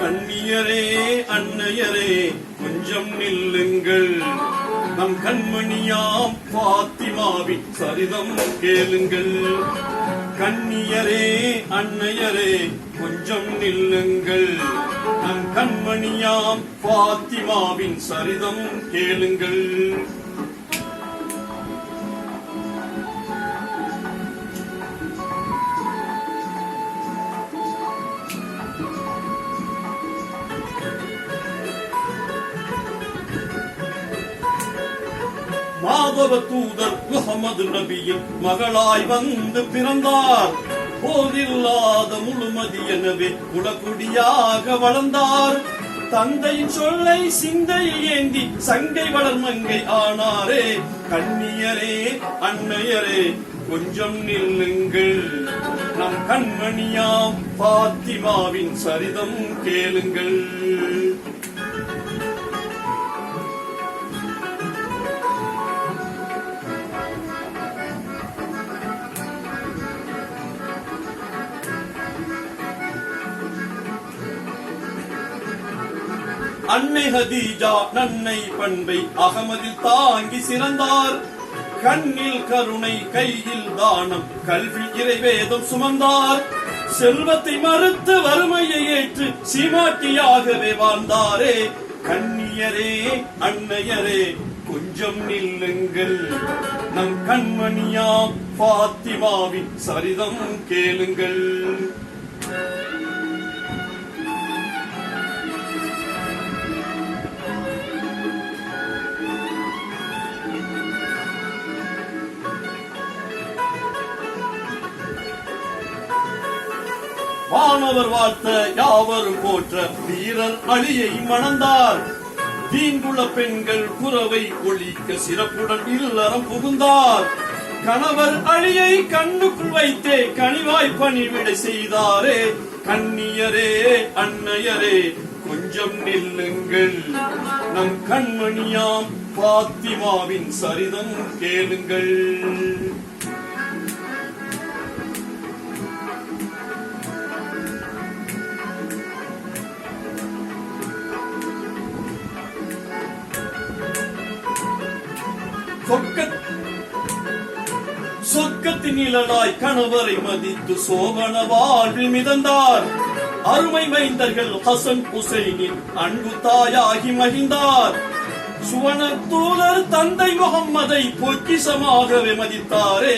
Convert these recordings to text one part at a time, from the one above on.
கண்ணியரே அன்னையரே கொஞ்சம் நில்லுங்கள், நம் கண்மணியாம் பாத்திமாவின் சரிதம் கேளுங்கள். கண்ணியரே அன்னையரே கொஞ்சம் நில்லுங்கள், நம் கண்மணியாம் பாத்திமாவின் சரிதம் கேளுங்கள். மாதவ தூதர் முகமது நபியின் மகளாய் வந்து பிறந்தார். போதில்லாத முழுமதி எனவே குலகுடியாக வளர்ந்தார். தந்தையின் சொல்லை சிந்தையில் ஏந்தி சங்கை வளர்மங்கை ஆனாரே. கண்ணியரே அன்னையரே கொஞ்சம் நில்லுங்கள், நம் கண்மணியாம் பாத்திமாவின் சரிதம் கேளுங்கள். அன்னை ஹதீஜா நன்னை பண்பை அகமதில் தாங்கி சிறந்தார். கண்ணில் கருணை கையில் தானம் கல்வி இறைவேதம் சுமந்தார். செல்வத்தை மறுத்து வறுமையை ஏற்று சீமாட்டியாகவே வாழ்ந்தாரே. கண்ணியரே அன்னையரே கொஞ்சம் நில்லுங்கள், நம் கண்மணியாம் பாத்திமாவின் சரிதம் கேளுங்கள். வானவர் வாழ்த்த யாவரும் போற்ற வீரர் அலியை மணந்தார். தீங்குள்ள பெண்கள் குறவை ஒழிக்க சிறப்புடன் இல்லறம் புகுந்தார். கணவர் அலியை கண்ணுக்குள் வைத்தே கனிவாய் பணிவிடை செய்தாரே. கண்ணியரே அன்னையரே கொஞ்சம் நில்லுங்கள், நம் கண்மணியாம் பாத்திமாவின் சரிதம் கேளுங்கள். சொர்க்கத்தின் நிழலாய் கணவரை மதித்து சோபன வாழ்வில் மிதந்தார். அருமை மைந்தர்கள் ஹசன் ஹுசைனின் அன்பு தாயாகி மகிழ்ந்தார். சுவன தூதர் தந்தை முகம்மதை பொக்கிசமாகவே மதித்தாரே.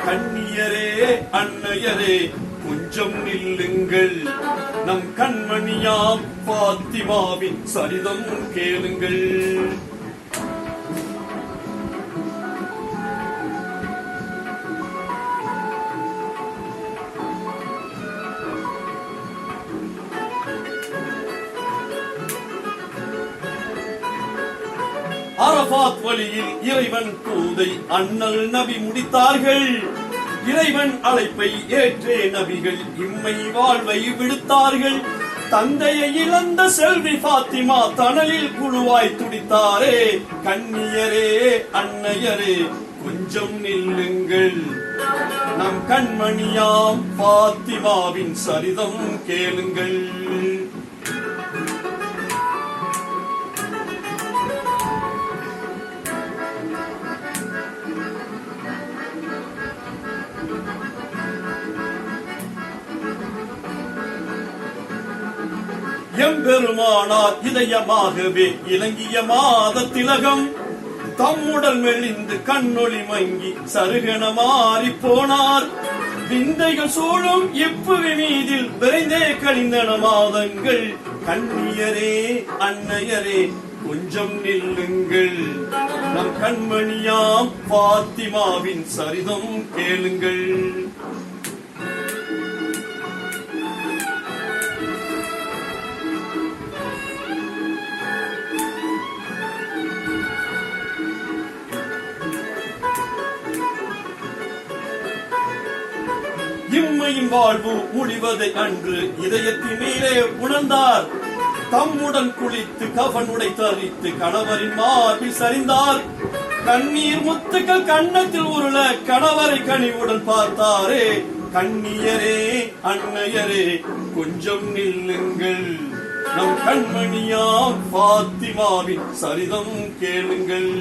கண்ணியரே அன்னையரே கொஞ்சம் நில்லுங்கள், நம் கண்மணியாம் பாத்திமாவின் சரிதம் கேளுங்கள். அரபாத் வழியில் இறைவன் தூதை அண்ணல் நபி முடித்தார்கள். இறைவன் அழைப்பை ஏற்றே நபிகள் இம்மை வாழ்வை விடுத்தார்கள். தந்தையை இழந்த செல்வி பாத்திமா தனலில் குழுவாய் துடித்தாரே. கண்ணியரே அன்னையரே கொஞ்சம் நில்லுங்கள், நம் கண்மணியாம் பாத்திமாவின் சரிதம் கேளுங்கள். எம்பெருமானார் இதயமாகவே இலங்கிய மாத திலகம் தம்முடல் மெலிந்து கண்ணொளி மங்கி சருகன மாறி போனார். விந்தைகள் சூழும் இப்புவி மீதில் விரைந்தே கழிந்தன மாதங்கள். கண்ணியரே அன்னையரே கொஞ்சம் நில்லுங்கள், நம் கண்மணியாம் பாத்திமாவின் சரிதம் கேளுங்கள். இம்மையின் வாழ்வு முடிவதை அன்று இதயத்தினீரே உணர்ந்தார். தம்முடன் குளித்து கவனுடை தரித்து கணவரின் மார்பில் சரிந்தார். கண்ணீர் முத்துக்கள் கண்ணத்தில் உருள கணவரை கனிவுடன் பார்த்தாரே. கண்ணியரே அன்னையரே கொஞ்சம் நில்லுங்கள், நம் கண்மணியாம் பாத்திமாவின் சரிதம் கேளுங்கள்.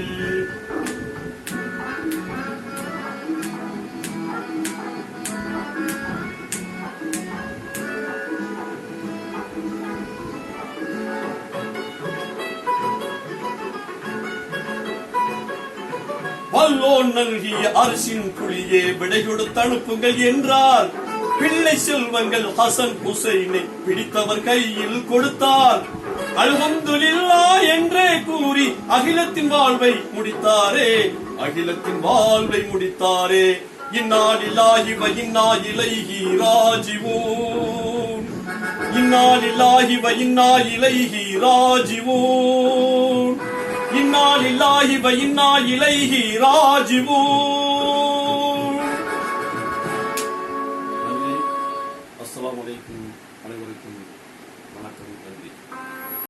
வல்லோன் நல்கிய அரசின் புலியே விடை கொடுத்து அனுப்புங்கள் என்றார். பிள்ளை செல்வங்கள் ஹசன் ஹுசைனை பிடித்தவர் கையில் கொடுத்தார். அல்ஹம்துலில்லாஹ் என்றே கூறி அகிலத்தின் வாழ்வை முடித்தாரே, அகிலத்தின் வாழ்வை முடித்தாரே. இன்னா லில்லாஹி வ இன்னா இலைஹி ராஜிஊன், இன்னா லில்லாஹி வ இன்னா இலைஹி ராஜிஊன், இன்னா லில்லாஹி வ இன்னா இலைஹி ராஜிஊன். நன்றி. அஸ்ஸலாமு அலைக்கும். அனைவருக்கும் வணக்கம். நன்றி.